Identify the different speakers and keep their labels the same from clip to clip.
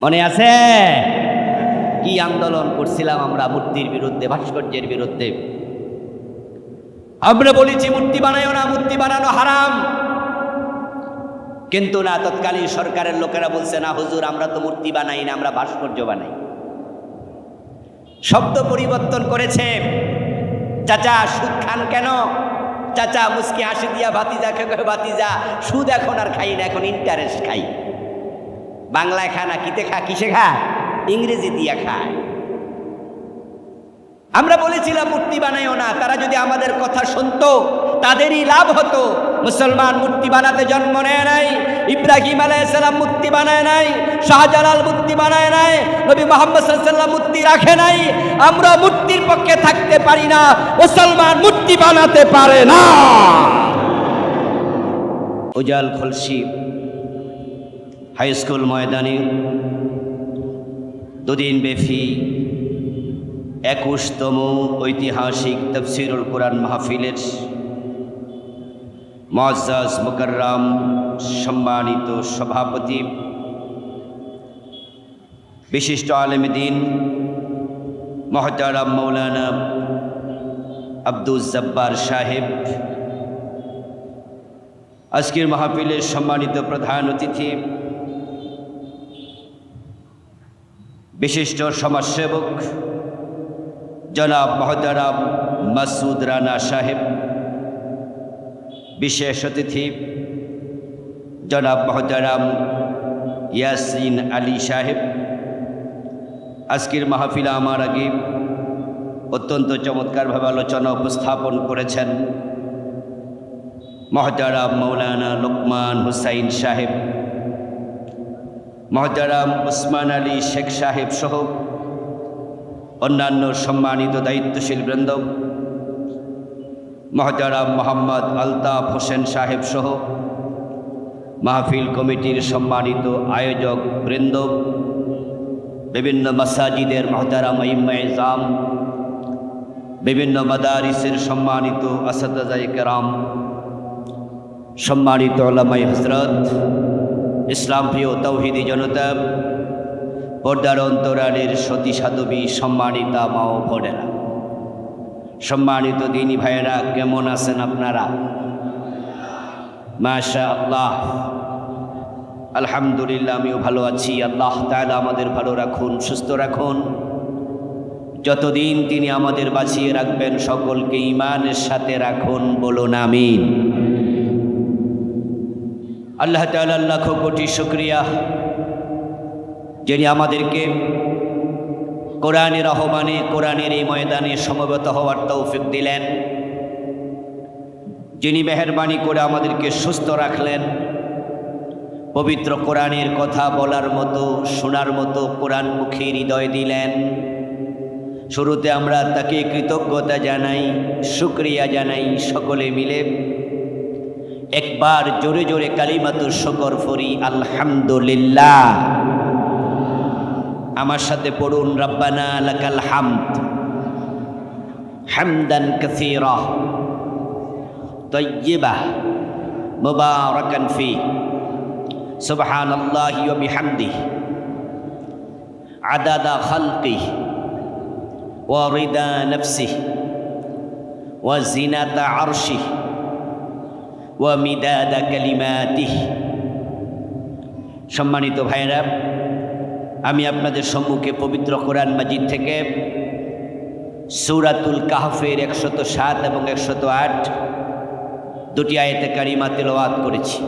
Speaker 1: মনে আছে কি আন্দোলন করছিলাম আমরা মূর্তির বিরুদ্ধে, ভাস্কর্যের বিরুদ্ধে। আমরা বলেছি মূর্তি বানাইও না, মূর্তি বানানো হারাম। কিন্তু না, তৎকালীন সরকারের লোকেরা বলছে না হুজুর, আমরা তো মূর্তি বানাই না, আমরা ভাস্কর্য বানাই। শব্দ পরিবর্তন করেছে। চাচা সুদ খান কেন? চাচা মুস্কি হাসি দিয়া ভাতিজাকে কয়, ভাতিজা সুদ এখন আর খাই না, এখন ইন্টারেস্ট খাই। বাংলায় খা না কিতে খা, কিসে খা? ইংরেজি দিয়া খায়। আমরা বলেছিলাম মূর্তি বানাইও না। তারা যদি আমাদের কথা শুনতো তাদেরই লাভ হতো। মুসলমান মূর্তি বানাতে জন্ম নেয় নাই। ইব্রাহিম আলাইহিস সালাম মূর্তি বানায় নাই, শাহজালাল মূর্তি বানায় নাই, নবী মুহাম্মদ সাল্লাল্লাহু আলাইহি ওয়াসাল্লাম মূর্তি রাখে নাই। আমরা মূর্তির পক্ষে থাকতে পারি না, মুসলমান মূর্তি বানাতে পারে না। উজাল খলসি হাই স্কুল ময়দানে দুদিন ব্যাপী 21তম ঐতিহাসিক তাফসীরুল কোরআন মাহফিলের মুআজ্জাজ মুকাররম সম্মানিত সভাপতি, বিশিষ্ট আলেমে দ্বীন মুহতারাম মাওলানা আব্দুল জব্বার সাহেব, আজকের মাহফিলের সম্মানিত প্রধান অতিথি, বিশিষ্ট সমাজসেবক জনাব মুহতারাম মাসুদ রানা সাহেব, বিশেষ অতিথি জনাব মুহতারাম ইয়াসিন আলী সাহেব। আজকের মাহফিলে আমার আগে অত্যন্ত চমৎকারভাবে আলোচনা উপস্থাপন করেছেন মুহতারাম মাওলানা লোকমান হুসাইন সাহেব, মুহতারাম উসমান আলী শেখ সাহেব সহ অন্যান্য সম্মানিত দায়িত্বশীল বৃন্দ, মুহতারাম মোহাম্মদ আলতাফ হোসেন সাহেব সহ মাহফিল কমিটির সম্মানিত আয়োজক বৃন্দ, বিভিন্ন মাসাজিদের মুহতারাম আইম্মায়ে ইজাম, বিভিন্ন মাদারিসের সম্মানিত আসাতিজায়ে কেরাম, সম্মানিত উলামায়ে হযরত, ইসলাম প্রিয় তাওহীদি জনতা, পর্দার অন্তরালের সতী সাধবী সম্মানিতা মা ও বোনেরা, সম্মানিত দিনী ভাইয়েরা, কেমন আছেন আপনারা? মাশাআল্লাহ, আলহামদুলিল্লাহ, আমিও ভালো আছি। আল্লাহ তাআলা আমাদের ভালো রাখুন, সুস্থ রাখুন। যতদিন তিনি আমাদের বাঁচিয়ে রাখবেন সকলকে ঈমানের সাথে রাখুন, বলুন আমিন। আল্লাহ তাআলার লাখো কোটি শুকরিয়া, যিনি আমাদেরকে কোরআনের আহ্বানে, কোরআনের এই ময়দানে সমবেত হওয়ার তৌফিক দিলেন, যিনি মেহেরবানি করে আমাদেরকে সুস্থ রাখলেন, পবিত্র কোরআনের কথা বলার মতো, শোনার মতো কোরআনমুখী হৃদয় দিলেন। শুরুতে আমরা তাকে কৃতজ্ঞতা জানাই, শুকরিয়া জানাই। সকলে মিলে একবার জোরে জোরে কালিমাতুশ শুকর পড়ি, আলহামদুলিল্লাহ। আমার সাথে পড়ুন, রব্বানা লাকাল হামদ হামদান কাসীরা তাইয়্যিবাহ মুবারাকান ফি, সুবহানাল্লাহি ওয়া বিহামদিহি আদাদা খালকিহি ওয়া রিদা নাফসিহি ওয়া জিনাতা আরশিহি ওয়া মিদাদা কালিমাতিহি। সম্মানিত ভাইরা, আমি আপনাদের সম্মুখে পবিত্র কোরআন মাজিদ থেকে সূরাতুল কাহফের 107 এবং 108 দুটি আয়াতে কারিমা তিলাওয়াত করেছি।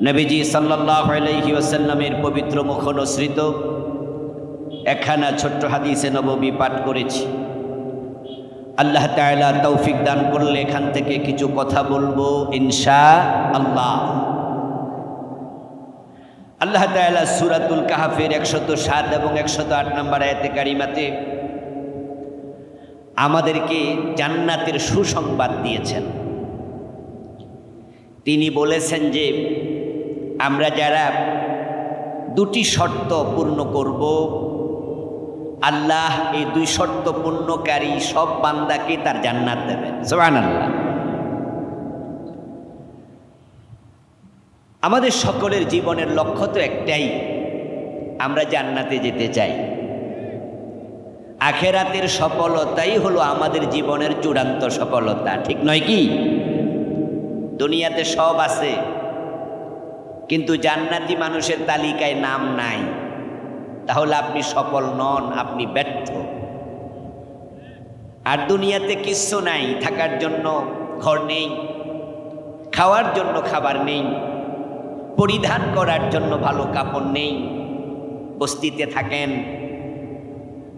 Speaker 1: নবীজি সাল্লাল্লাহু আলাইহি ওয়াসাল্লামের পবিত্র মুখনসৃত একখানা ছোট্ট হাদিসে নববী পাঠ করেছি। আল্লাহ তাআলা তৌফিক দান করলে এখান থেকে কিছু কথা বলবো ইনশাআল্লাহ। আল্লাহ তাআলা সূরাতুল কাহফের 107 এবং 108 নম্বর আয়াতে কারিমাতে আমাদেরকে জান্নাতের সুসংবাদ দিয়েছেন। তিনি বলেছেন যে আমরা যারা দুটি শর্ত পূর্ণ করব, আল্লাহ এই দুই শর্ত পূর্ণকারী সব বান্দাকে তার জান্নাত দেবেন। সুবহানাল্লাহ। আমাদের সকলের জীবনের লক্ষ্য তো একটাই, আমরা জান্নাতে যেতে চাই। আখেরাতের সফলতাই হলো আমাদের জীবনের চূড়ান্ত সফলতা, ঠিক নয় কি? দুনিয়াতে সব আছে, কিন্তু জান্নাতি মানুষের তালিকায় নাম নাই, তাহলে আপনি সফল নন, আপনি ব্যর্থ। আর দুনিয়াতে কিচ্ছু নাই, থাকার জন্য ঘর নেই, খাওয়ার জন্য খাবার নেই, পরিধান করার জন্য ভালো কাপড় নেই, বস্তিতে থাকেন,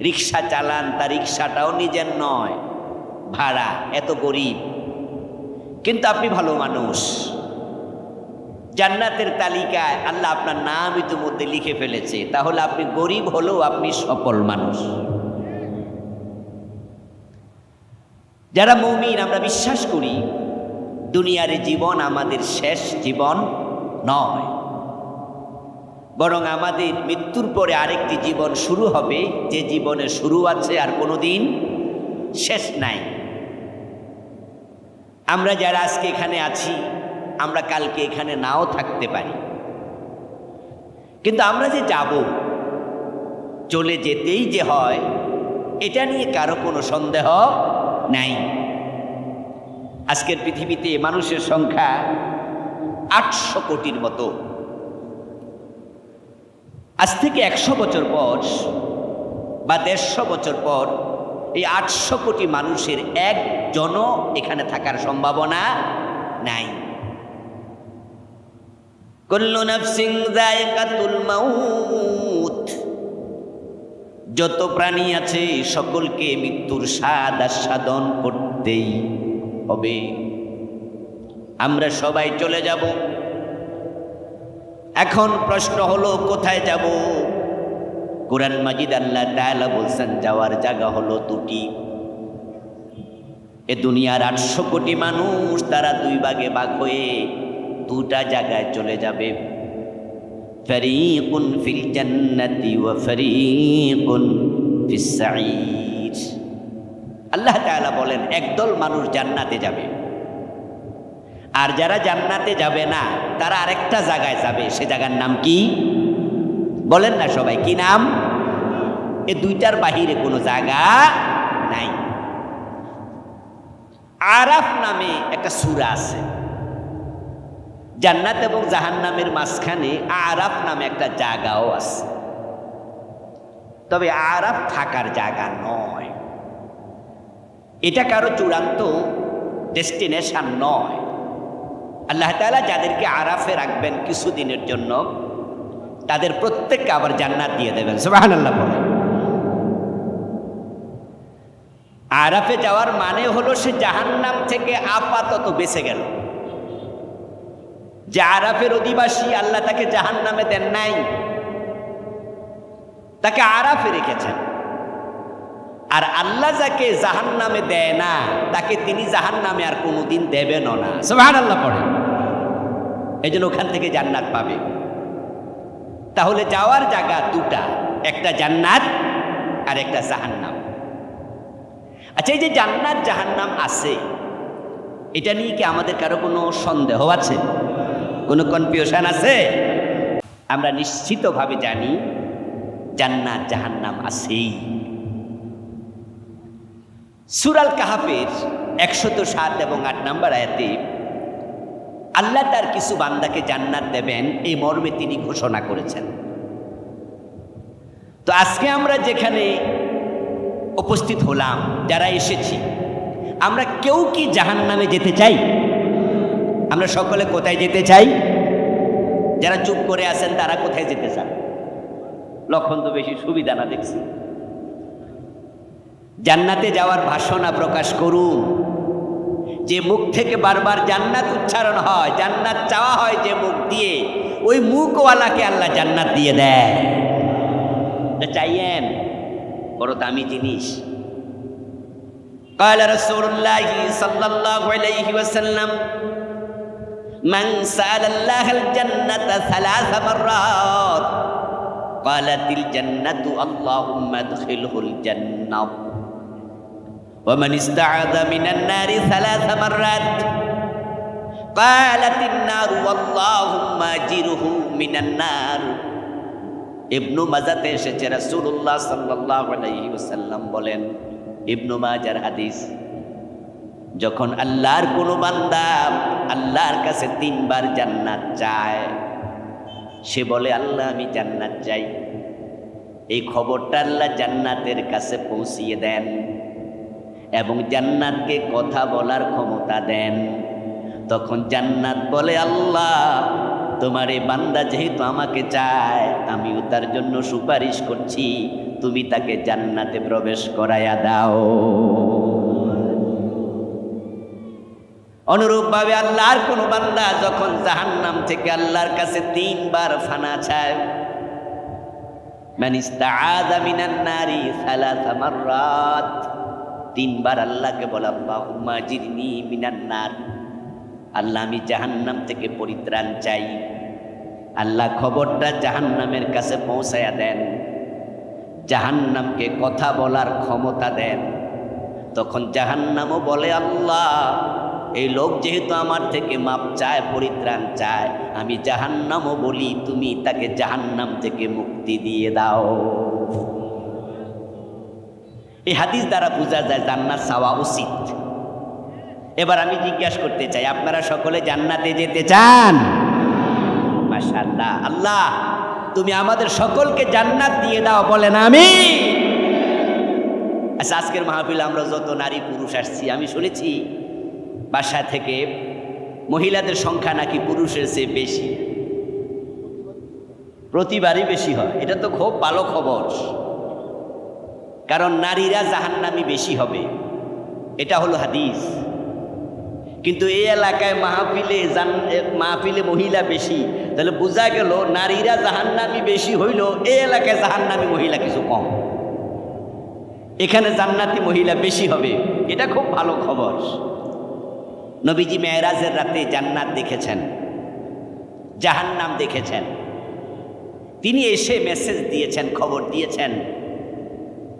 Speaker 1: রিক্সা চালান, তা রিক্সাটাও নিজের নয়, ভাড়া, এত গরিব, কিন্তু আপনি ভালো মানুষ। জান্নাতের তালিকায় আল্লাহ আপনার নাম ইতিমধ্যে লিখে ফেলেছে, তাহলে আপনি গরিব হলেও আপনি সফল মানুষ। যারা মুমিন আমরা বিশ্বাস করি দুনিয়ার জীবন আমাদের শেষ জীবন নয়, বরং আমাদের মৃত্যুর পরে আরেকটি জীবন শুরু হবে, যে জীবনের শুরু আছে আর কোনোদিন শেষ নাই। আমরা যারা আজকে এখানে আছি, আমরা কালকে এখানে নাও থাকতে পারি, কিন্তু আমরা যে যাব, চলে যেতেই যে হয়, এটা নিয়ে কারো কোনো সন্দেহ নাই। আজকের পৃথিবীতে মানুষের সংখ্যা 800 কোটির মতো। আজ থেকে 100 বছর পর বা 150 বছর পর এই 800 কোটি মানুষের একজনও এখানে থাকার সম্ভাবনা নাই। কুল্লু নাফসিন যায়কাতুল মাউত, যত প্রাণী আছে সকলকে মৃত্যুর স্বাদ আস্বাদন করতেই হবে। আমরা সবাই চলে যাব। এখন প্রশ্ন হলো কোথায় যাব? কুরআন মাজিদ আল্লাহ তাআলা বলছেন যাওয়ার জায়গা হলো দুটি। এ দুনিয়ার 800 কোটি মানুষ তারা দুই ভাগে ভাগ হয়ে দুটা জায়গায় চলে যাবে। ফারীকুন ফিল জান্নাতি ওয়া ফারীকুন ফিস সাঈর। আল্লাহ তাআলা বলেন একদল মানুষ জান্নাতে যাবে, আর যারা জান্নাতে যাবে না তারা আরেকটা জায়গায় যাবে। সে জায়গার নাম কি বলেন না সবাই, কি নাম? এ দুইটার বাহিরে কোনো জায়গা নাই। আরাফ নামে একটা সূরা আছে, জান্নাত এবং জাহান্নামের মাঝখানে আরাফ নামে একটা জায়গাও আছে, তবে আরাফ থাকার জায়গা নয়, এটা কারো চূড়ান্ত ডেস্টিনেশন নয়। আল্লাহ তাআলা যাদেরকে আরাফে রাখবেন কিছুদিনের জন্য, তাদের প্রত্যেককে আবার জান্নাত দিয়ে দেবেন। সুবহানাল্লাহ বলে। আরাফে যাওয়ার মানে হলো সে জাহান্নাম থেকে আপাতত বেঁচে গেল। যে আরাফের অধিবাসী, আল্লাহ তাকে জাহান্নামে দেন নাই, তাকে আরাফে রেখেছেন। আর আল্লাহ যাকে জাহান্নামে দেয় না, তাকে তিনি জাহান্নামে আর কোনোদিন দেবেনও না। সুবহানাল্লাহ পড়ে। এই জন্য ওখান থেকে জান্নাত পাবে। তাহলে যাওয়ার জায়গা দুটা, একটা জান্নাত আর একটা জাহান্নাম। আচ্ছা, এই যে জান্নাত জাহান্নাম আছে, এটা নিয়ে কি আমাদের কারো কোনো সন্দেহ আছে, কোনো কনফিউশন আছে? আমরা নিশ্চিতভাবে জানি জান্নাত জাহান্নাম আছেই। সূরা আল কাহাফের 107 এবং 8 নম্বর আয়াতে আল্লাহ তার কিছু বান্দাকে জান্নাত দেবেন এই মর্মে তিনি ঘোষণা করেছেন। তো আজকে আমরা যেখানে উপস্থিত হলাম, যারা এসেছি, আমরা কেউ কি জাহান্নামে যেতে চাই? আমরা সকলে কোথায় যেতে চাই? যারা চুপ করে আছেন তারা কোথায় যেতে চান? লক্ষণ তো বেশি সুবিধা না দেখছি। জান্নাতে যাওয়ার বাসনা প্রকাশ করুন। যে মুখ থেকে বারবার জান্নাত উচ্চারণ হয়, জান্নাত চাওয়া হয় যে মুখ দিয়ে, ওই মুখওয়ালাকে আল্লাহ জান্নাত দিয়ে দেয়। চাইয়েন, বড় দামি জিনিস। قال رسول الله صلى الله عليه وسلم من سأل الله الجنة 3 مرات قالت الجنة اللهم ادخله الجنة ومن استعاذ من النار 3 مرات قالت النار اللهم اجره من النار ইবনু মাজাতে এসেছে, রাসূলুল্লাহ সাল্লাল্লাহু আলাইহি ওয়াসাল্লাম বলেন, ইবনু মাজার হাদিস, যখন আল্লাহর কোনো বান্দা আল্লাহর কাছে 3 বার জান্নাত চায়, সে বলে আল্লাহ আমি জান্নাত চাই, এই খবরটা আল্লাহ জান্নাতের কাছে পৌঁছিয়ে দেন এবং জান্নাতকে কথা বলার ক্ষমতা দেন। তখন জান্নাত বলে, আল্লাহ তোমার এই বান্দা যেহেতু আমাকে চায়, আমিও তার জন্য সুপারিশ করছি, তুমি তাকে জান্নাতে প্রবেশ করাইয়া দাও। অনুরূপভাবে আল্লাহর কোনো বান্দা যখন জাহান্নাম থেকে আল্লাহর কাছে 3 বার ফানা চায়, মান ইস্তাআযা মিনান নারি 3 মাররাত, 3 বার আল্লাহকে বলা, আল্লাহুম্মা জিরনি মিনান নার, আল্লাহ আমি জাহান্নাম থেকে পরিত্রাণ চাই। আল্লাহ খবরটা জাহান্নামের কাছে পৌঁছায়া দেন, জাহান্নামকে কথা বলার ক্ষমতা দেন। তখন জাহান্নামও বলে, আল্লাহ এই লোক যেহেতু আমার থেকে মাপ চায়, পরিত্রাণ চায়, আমি জাহান্নামও বলি তুমি তাকে জাহান্নাম থেকে মুক্তি দিয়ে দাও। এই হাদিস দ্বারা বোঝা যায় জান্নাত চাওয়া উচিত। এবার আমি জিজ্ঞাসা করতে চাই, আপনারা সকলে জান্নাতে যেতে চান? মাশাআল্লাহ, আল্লাহ তুমি আমাদের সকলকে জান্নাত দিয়ে দাও, বলেন আমিন। আচ্ছা, আজকের মাহফিলে আমরা যত নারী পুরুষ আসছি, আমি শুনেছি বাসা থেকে মহিলাদের সংখ্যা নাকি পুরুষের চেয়ে বেশি, প্রতিবারই বেশি হয়। এটা তো খুব ভালো খবর, কারণ নারীরা জাহান্নামী বেশি হবে, এটা হলো হাদিস। কিন্তু এই এলাকায় মাহফিলে মহিলা বেশি, তাহলে বোঝা গেল নারীরা জাহান্নামী বেশি হইল, এই এলাকায় জাহান্নামী মহিলা কিছু কম, এখানে জান্নাতি মহিলা বেশি হবে, এটা খুব ভালো খবর। নবীজি মেরাজের রাতে জান্নাত দেখেছেন, জাহান্নাম দেখেছেন, তিনি এসে মেসেজ দিয়েছেন, খবর দিয়েছেন।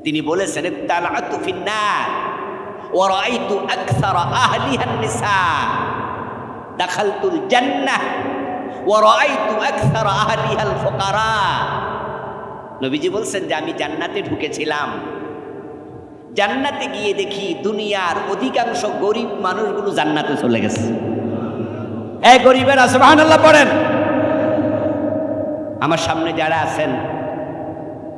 Speaker 1: তিনি বলেছেন, ইত্তালাতু ফিন্নার ওয়া রাআইতু আকসারা আহলিহা নিসা, দাখালতুল জান্নাহ ওয়া রাআইতু আকসারা আহলিহাল ফুকারা। নবীজি বলছেন যে আমি জান্নাতে ঢুকেছিলাম, জান্নাতে গিয়ে দেখি দুনিয়ার অধিকাংশ গরিব মানুষগুলো জান্নাতে চলে গেছে। এই গরিবেরা সুবহানাল্লাহ পড়েন। আমার সামনে যারা আছেন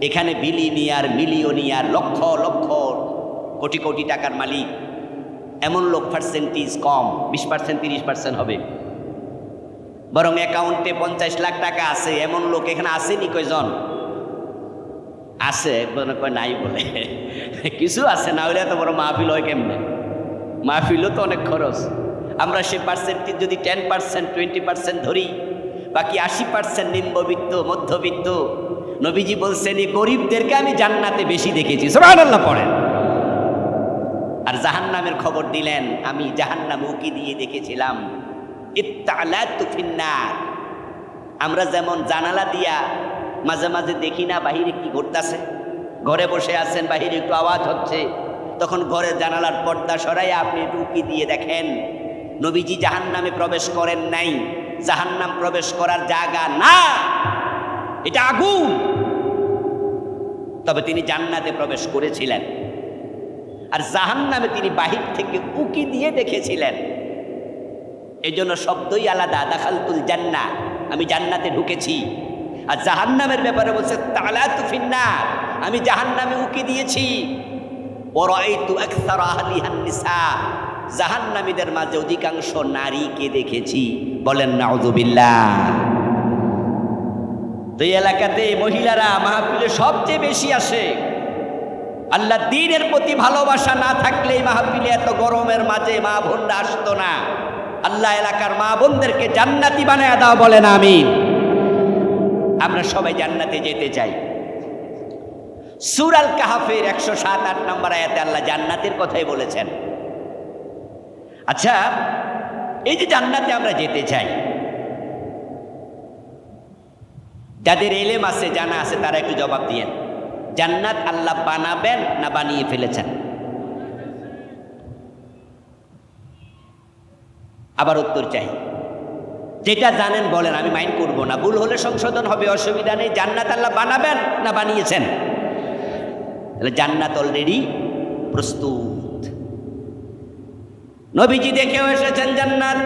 Speaker 1: এখানে বিলিনিয়ার, মিলিয়নিয়ার, লক্ষ লক্ষ কোটি কোটি টাকার মালিক, এমন লোক পার্সেন্টেজ কম, 20%, 30% হবে। বরং অ্যাকাউন্টে 50 লাখ টাকা আছে এমন লোক এখানে আসেনি কয়জন? আছে, কয় নাই বলে, কিছু আছে, না হলে এত বড় মাহফিল হয় কেমনে? মাহফিলও তো অনেক খরচ। আমরা সে পার্সেন্টেজ যদি 10%, 20% ধরি, বাকি 80% নিম্নবিত্ত, মধ্যবিত্ত। নবীজি বলছেন এই গরিবদেরকে আমি জান্নাতে বেশি দেখেছি, সুবহানাল্লাহ পড়েন। আর জাহান্নামের খবর দিলেন, আমি জাহান্নাম উকি দিয়ে দেখেছিলাম। ইত্তালাতু ফিন্নার, আমরা যেমন জানালা দিয়া মাঝে মাঝে দেখি না বাহিরে কি ঘটতেছে, ঘরে বসে আছেন, বাহিরে একটু আওয়াজ হচ্ছে, তখন ঘরের জানালার পর্দা সরাইয়া আপনি একটু উকি দিয়ে দেখেন। নবীজি জাহান্নামে প্রবেশ করেন নাই, জাহান্নাম প্রবেশ করার জায়গা না, এটা আগুন। তবে তিনি জান্নাতে প্রবেশ করেছিলেন, আর জাহান্নামে তিনি বাহির থেকে উকি দিয়ে দেখেছিলেন। এই জন্য শব্দই আলাদা, দাখালতুল জান্নাহ, আমি জান্নাতে ঢুকেছি। আর জাহান্নামের ব্যাপারে বলছে তালাতু ফিন্নার, আমি জাহান্নামে উকি দিয়েছি। ওয়া রাআইতু আকসারা আহলিহান নিসা, জাহান্নামীদের মাঝে অধিকাংশ নারীকে দেখেছি, বলেন নাউযুবিল্লাহ। তো এই এলাকাতে মহিলারা মাহফিলে সবচেয়ে বেশি আসে। আল্লাহ দ্বীনের প্রতি ভালোবাসা না থাকলে এই মাহফিলে এত গরমের মাঝে মা বোনরা আসতো না। আল্লাহ এলাকার মা বোনদেরকে জান্নাতি বানায় দাও, বলেন আমিন। আমরা সবাই জান্নাতে যেতে চাই। সূরা আল কাহফের 107-8 নম্বর আয়াতে আল্লাহ জান্নাতের কথাই বলেছেন। আচ্ছা, এই যে জান্নাতে আমরা যেতে চাই, যাদের ইলম আছে, জানা আছে, তারা একটু জবাব দিয়েন। জান্নাত আল্লাহ বানাবেন না বানিয়ে ফেলেছেন? আবার উত্তর চাই। যেটা জানেন বলেন, আমি মাইন্ড করব না, ভুল হলে সংশোধন হবে, অসুবিধা নেই। জান্নাত আল্লাহ বানাবেন না বানিয়েছেন? তাহলে জান্নাত অলরেডি প্রস্তুত। নবীজি দেখেও এসেছেন জান্নাত।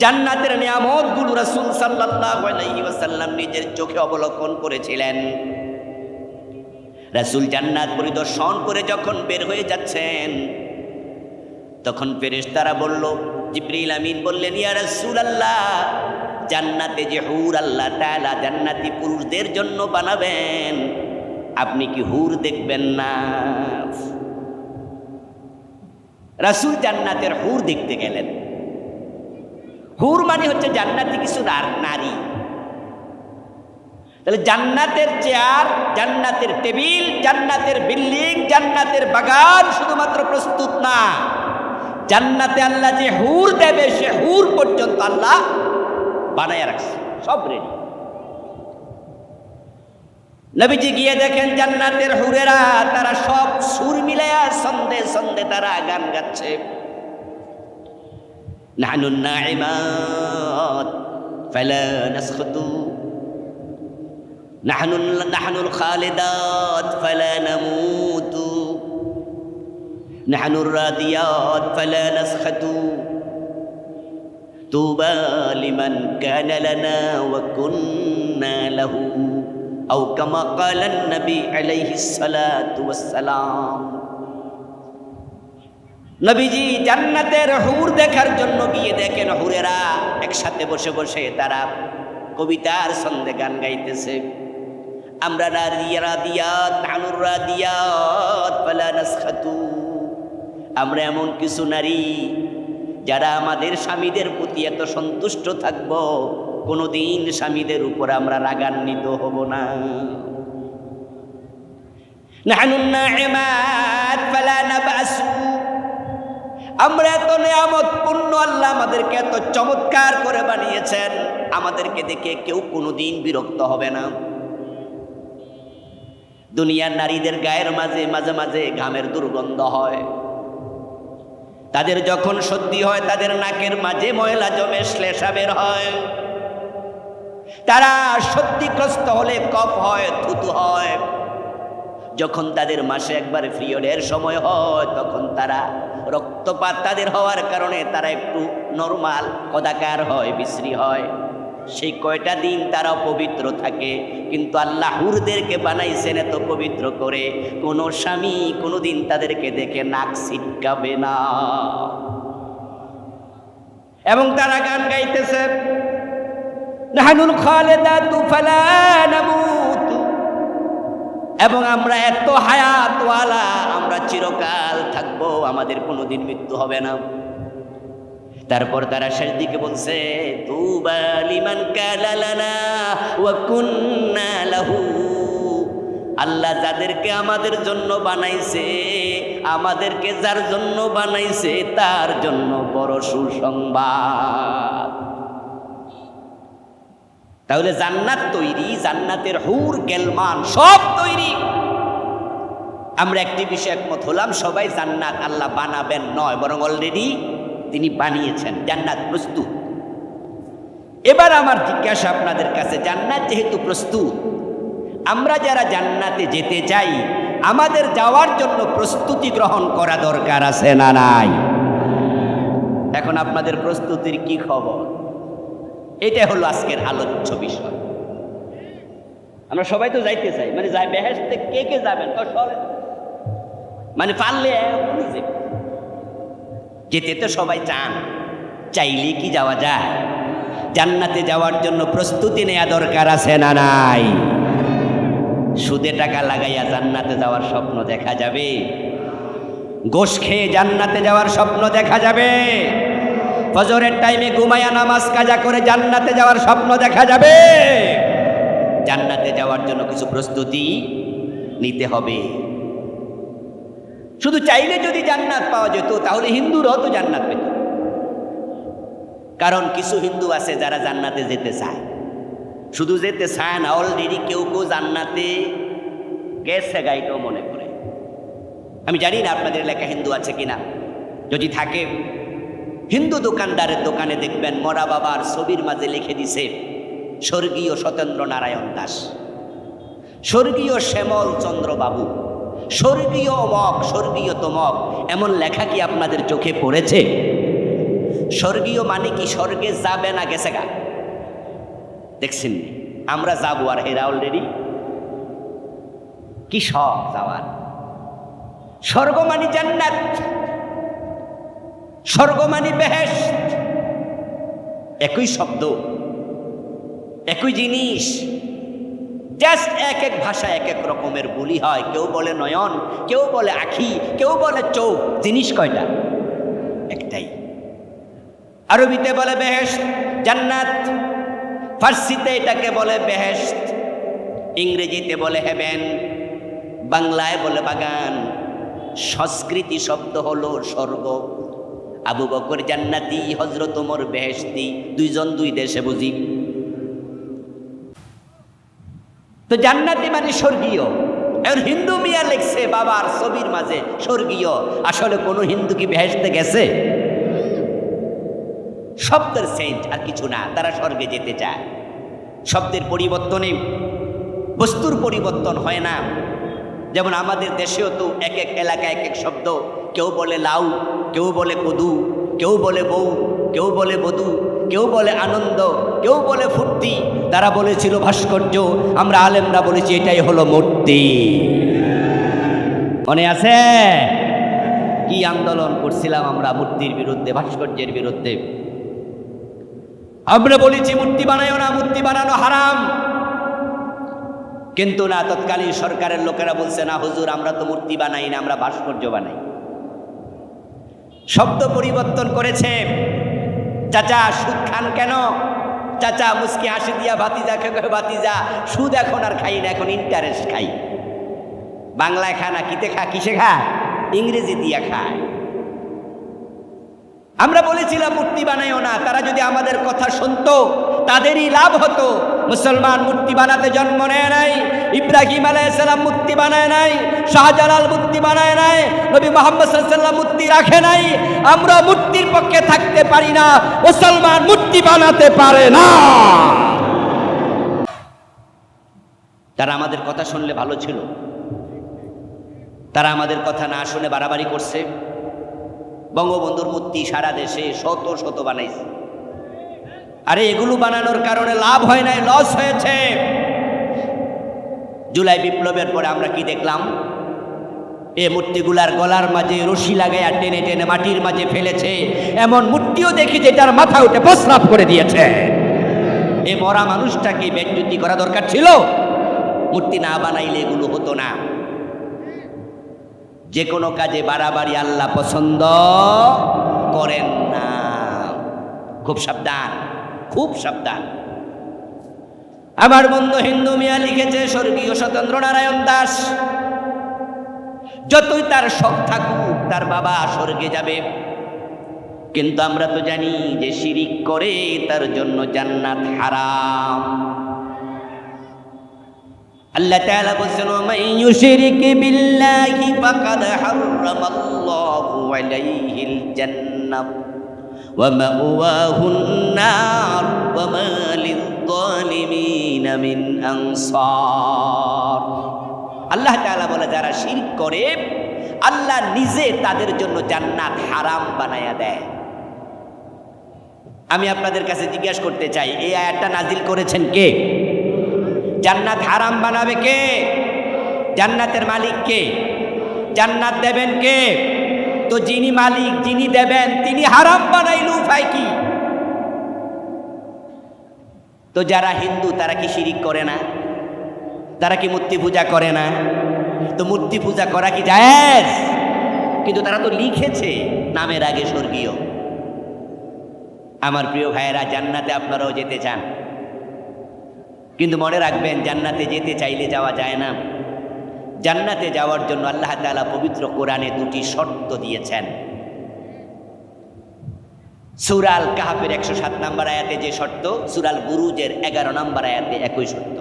Speaker 1: জান্নাতের নিয়ামতগুলো রাসূল সাল্লাল্লাহু আলাইহি ওয়াসাল্লাম নিজের চোখে অবলোকন করেছিলেন। রাসূল জান্নাত পরিদর্শন করে যখন বের হয়ে যাচ্ছেন, তখন ফেরেশতারা বলল, জিবরিল আমিন বললেন, ইয়া রাসূলুল্লাহ, জান্নাতে যে হুর আল্লাহ তাআলা জান্নাতি পুরুষদের জন্য বানাবেন, আপনি কি হুর দেখবেন না? রাসূল জান্নাতের হুর দেখতে গেলেন। হুর মানে হচ্ছে জান্নাতি কিছু নারী। তাহলে জান্নাতের চেয়ার, জান্নাতের টেবিল, জান্নাতের বিল্ডিং, জান্নাতের বাগান শুধুমাত্র প্রস্তুত না, জান্নাতে আল্লাহ যে হুর দেবে সে হুর পর্যন্ত আল্লাহ বানায় রাখছে, সব রেডি। নবীজি গিয়ে দেখেন জান্নাতের হুরেরা, তারা সব সুর মিলায়া ছন্দে ছন্দে তারা গান গাচ্ছে। নাহনুন নাঈমাত ফালা নাসখাতু, নাহনুল খালিদাত ফালা নামুতু, নাহনুর রাদিয়াত ফালা নাসখাতু, তুবা লিমান কানা লানা ওয়া কুন্না লাহু, আও কামা ক্বালান নবী আলাইহিস সালাতু ওয়াস সালাম। নবীজি জান্নাতের হুর দেখার জন্য গিয়ে দেখেন হুরেরা একসাথে বসে বসে তারা কবিতার ছন্দে গান গাইতেছে। আমরা রাদিয়াত নাহনুর রাদিয়াত ফালা নাসখাতু, আমরা এমন কিছু নারী যারা আমাদের স্বামীদের প্রতি এত সন্তুষ্ট থাকব, কোনোদিন স্বামীদের উপর আমরা রাগান্বিত হব না। নাহনুন নাঈমাত ফালা নাবাসু, আমরা এত নিয়ামতপূর্ণ, আল্লাহ আমাদেরকে এত চমৎকার করে বানিয়েছেন, আমাদেরকে দেখে কেউ কোনোদিন বিরক্ত হবে না। দুনিয়ার নারীদের গায়ের মাঝে মাঝে মাঝে ঘামের দুর্গন্ধ হয়, তাদের যখন সর্দি হয় তাদের নাকের মাঝে ময়লা জমে শ্লেষা বের হয়, তারা সর্দিগ্রস্ত হলে কফ হয়, থুতু হয়। যখন তাদের মাসে একবার পিরিয়ডের সময় হয় তখন তারা রক্তপাত তাদের হওয়ার কারণে তারা একটু নরমাল কদাকার হয়, বিশ্রী হয়। সেই কয়টা দিন তারা পবিত্র থাকে, কিন্তু আল্লাহ হুরদেরকে বানাইছেন এত পবিত্র করে, কোনো স্বামী কোনোদিন তাদেরকে দেখে নাক ছিটকাবে না। এবং তারা গান গাইতেছে, নাহনুল খালিদাতু ফালা নামুতু, এবং আমরা এত হায়াতওয়ালা, আমরা চিরকাল থাকবো, আমাদের কোনোদিন মৃত্যু হবে না। তারপর তারা শেষ দিকে বলছে, তুবা লিমান কানা লানা ওয়া কুন্না লাহু, আল্লাহ যাদেরকে আমাদের জন্য বানাইছে, আমাদেরকে যার জন্য বানাইছে তার জন্য বড় সুসংবাদ। তাহলে জান্নাত তৈরি, জান্নাতের হুর গেলমান সব তৈরি। আমরা একটি বিষয়ে একমত হলাম, সবাই জান্নাত আল্লাহ বানাবেন নয়, বরং অলরেডি তিনি বানিয়েছেন, জান্নাত প্রস্তুত। এবার আমার জিজ্ঞাসা আপনাদের কাছে, জান্নাত যেহেতু প্রস্তুত, আমরা যারা জান্নাতে যেতে চাই, আমাদের যাওয়ার জন্য প্রস্তুতি গ্রহণ করা দরকার আছে না নাই? এখন আপনাদের প্রস্তুতির কি খবর? এটা হলো আজকের আলোচ্য বিষয়। আমরা সবাই তো যাইতে চাই, মানে যাই বেহেশতে কে কে যাবেন, মানে পারলে যেতে তো সবাই চান, চাইলে কি যাওয়া যায়? জান্নাতে যাওয়ার জন্য প্রস্তুতি নেওয়া দরকার আছে না নাই? সুদে টাকা লাগাইয়া জান্নাতে যাওয়ার স্বপ্ন দেখা যাবে? গোশ খেয়ে জান্নাতে যাওয়ার স্বপ্ন দেখা যাবে? ফজরের টাইমে ঘুমায়া নামাজ কাজা করে জান্নাতে যাওয়ার স্বপ্ন দেখা যাবে? জান্নাতে যাওয়ার জন্য কিছু প্রস্তুতি নিতে হবে। শুধু চাইলে যদি জান্নাত পাওয়া যেত তাহলে হিন্দুরাও তো জান্নাত পেত। কারণ কিছু হিন্দু আছে যারা জান্নাতে যেতে চায়, শুধু যেতে চায় না, অলরেডি কেউ কেউ জান্নাতে গেছে গাইটাও মনে করে। আমি জানি না আপনাদের এলাকায় হিন্দু আছে কিনা, যদি থাকে হিন্দু দোকানদারের দোকানে দেখবেন মরা বাবার ছবির মাঝে লিখে দিছে স্বর্গীয় সত্যেন্দ্র নারায়ণ দাস, স্বর্গীয় শ্যামল চন্দ্র বাবু, স্বর্গীয় অমক, স্বর্গীয় তমক। এমন লেখা কি আপনাদের চোখে পড়েছে? স্বর্গীয় মানে কি স্বর্গে যাবে না গেছে গা? দেখছেন, আমরা যাবো আর এরা অলরেডি কি সব যাওয়ার। স্বর্গ মানে জান্নাত, স্বর্গ মানে বেহেশত, একই শব্দ, একই জিনিস, জাস্ট এক এক ভাষা এক এক রকমের বলি হয়। কেউ বলে নয়ন, কেউ বলে আখি, কেউ বলে চোখ। জিনিস কয়টা? একটাই। আরবিতে বলে বেহেশত, জান্নাত। ফার্সিতে এটাকে বলে বেহেশত, ইংরেজিতে বলে হেভেন, বাংলায় বলে বাগান, সংস্কৃতি শব্দ হলো স্বর্গ। আবু বকর জান্নাতি, হযরত ওমর বেহেশতি, দুইজন দুই দেশে বুঝি। তো জান্নাতি মানে স্বর্গীয়। এখন হিন্দু মিয়া লিখছে বাবার ছবির মাঝে স্বর্গীয়। আসলে কোন হিন্দু কি বেহেশতে গেছে? শব্দের চেঞ্জ আর কিছু না, তারা স্বর্গে যেতে চায়। শব্দের পরিবর্তনে বস্তুর পরিবর্তন হয় না। যেমন আমাদের দেশেও তো এক এক এলাকায় এক এক শব্দ। কেউ বলে লাউ, কেউ বলে কদু, কেউ বলে বউ, কেউ বলে বধূ, কেউ বলে আনন্দ, কেউ বলে ফুর্তি। তারা বলেছিল ভাস্কর্য, আমরা আলেমরা বলেছি এটাই হলো মূর্তি। মনে আছে কি আন্দোলন করছিলাম আমরা মূর্তির বিরুদ্ধে, ভাস্কর্যের বিরুদ্ধে? আমরা বলেছি মূর্তি বানাইও না, মূর্তি বানানো হারাম। কিন্তু না, তৎকালীন সরকারের লোকেরা বলছে না হুজুর, আমরা তো মূর্তি বানাই না, আমরা ভাস্কর্য বানাই। শব্দ পরিবর্তন করেছে। চাচা সুদ খান কেন? চাচা মুস্কি হাসি দিয়া ভাতিজাকে কয় ভাতিজা সুদ এখন আর খাই না, এখন ইন্টারেস্ট খাই। বাংলায় খায় না, কিতে খা, কিসে খায়? ইংরেজি দিয়া খায়। আমরা বলেছিলাম মূর্তি বানাইও না। তারা যদি আমাদের কথা শুনতো তাদেরই লাভ হতো। মুসলমান মূর্তি বানাতে জন্ম নেয় নাই, ইব্রাহিম আলাইহিস সালাম মূর্তি বানায় নাই, শাহজালাল মূর্তি বানায় নাই, নবী মুহাম্মদ সাল্লাল্লাহু আলাইহি ওয়াসাল্লাম মূর্তি রাখে নাই। আমরা মূর্তির পক্ষে থাকতে পারি না, মুসলমান মূর্তি বানাতে পারে না। তারা আমাদের কথা শুনলে ভালো ছিল, তারা আমাদের কথা না শুনে বাড়াবাড়ি করছে। বঙ্গবন্ধুর মূর্তি সারা দেশে শত শত বানাইছে। আরে এগুলো বানানোর কারণে লাভ হয় নাই, লস হয়েছে। জুলাই বিপ্লবের পরে আমরা কি দেখলাম? এ মূর্তিগুলার গলার মাঝে রশি লাগাইয়া টেনে টেনে মাটির মাঝে ফেলেছে। এমন মূর্তিও দেখি যেটার মাথা উঠে প্রস্রাব করে দিয়েছে। এ মরা মানুষটাকে বেজ্জতি করা দরকার ছিল। মূর্তি না বানাইলে এগুলো হতো না। যে কোনো কাজে বাড়াবাড়ি আল্লাহ পছন্দ করেন না। খুব সাবধান, খুব সাবধান। আমার বন্ধু হিন্দু মিয়া লিখেছে স্বর্গীয় সত্যেন্দ্র নারায়ণ দাস, যতই তার শখ থাকুক তার বাবা স্বর্গে যাবে, কিন্তু আমরা তো জানি যে শিরিক করে তার জন্য জান্নাত হারাম। আল্লাহ তাআলা বলেন ওয়ামান ইউশরিক বিল্লাহি ফাকাদ হারামাল্লাহু আলাইহিল জান্নাহ ওয়া মাওয়াহুন নার ওয়া মা লিয-যালিমিনা মিন আনসার। আল্লাহ তাআলা বলে যারা শিরক করে আল্লাহ নিজে তাদের জন্য জান্নাত হারাম বানায়া দেয়। আমি আপনাদের কাছে জিজ্ঞাসা করতে চাই, এই আয়াতটা নাজিল করেছেন কে? জান্নাত হারাম বানাবে কে? জান্নাতের মালিক কে? জান্নাত দেবেন কে? তো যিনি মালিক, যিনি দেবেন, তিনি হারাম বানাইলে উপায় কি? তো যারা হিন্দু তারা কি শিরিক করে না? তারা কি মূর্তি পূজা করে না? তো মূর্তি পূজা করা কি জায়েজ? কিন্তু তারা তো লিখেছে নামের আগে স্বর্গীয়। আমার প্রিয় ভাইয়েরা, জান্নাতে আপনারাও যেতে চান, কিন্তু মনে রাখবেন জান্নাতে যেতে চাইলে যাওয়া যায় না। জান্নাতে যাওয়ার জন্য আল্লাহ তাআলা পবিত্র কোরআনে দুটি শর্ত দিয়েছেন। সূরা আল কাহফের 107 নম্বর আয়াতে যে শর্ত, সূরা আল বুরুজের 11 নম্বর আয়াতে একই শর্ত।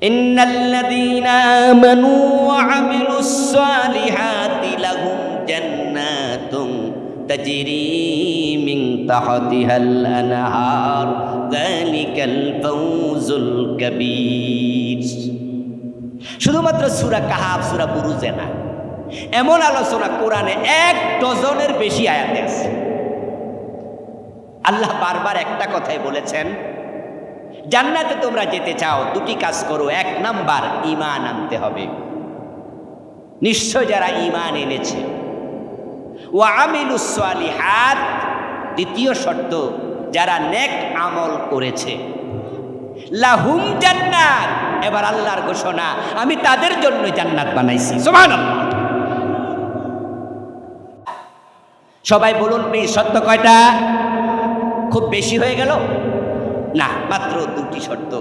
Speaker 1: ইন্নাল্লাযীনা আমানু ওয়া আমিলুস সালিহাতি লাহুম জান্নাতুন তাজরি মিন তাহতিহাল আনহার যালিকাল ফাওজুল কাবীর। শুধুমাত্র সূরা কাহাফ, সূরা বুরুজে না, এমন আলোচনা কোরআনে 1 ডজনের বেশি আয়াতে আছে। আল্লাহ বারবার একটা কথাই বলেছেন, জান্নাতে তোমরা যেতে চাও 2টি কাজ করো। 1 নাম্বার, ঈমান আনতে হবে। নিশ্চয় যারা ঈমান এনেছে, ওয়া আমিলুস সালিহাত, দ্বিতীয় শর্ত যারা নেক আমল করেছে, লাহুম জান্নাত, এবার আল্লাহর ঘোষণা, আমি তাদের জন্য জান্নাত বানাইছি। সুবহানাল্লাহ। সবাই বলুন প্লিজ, শর্ত কয়টা? খুব বেশি হয়ে গেল না, মাত্র 2টি শর্ত।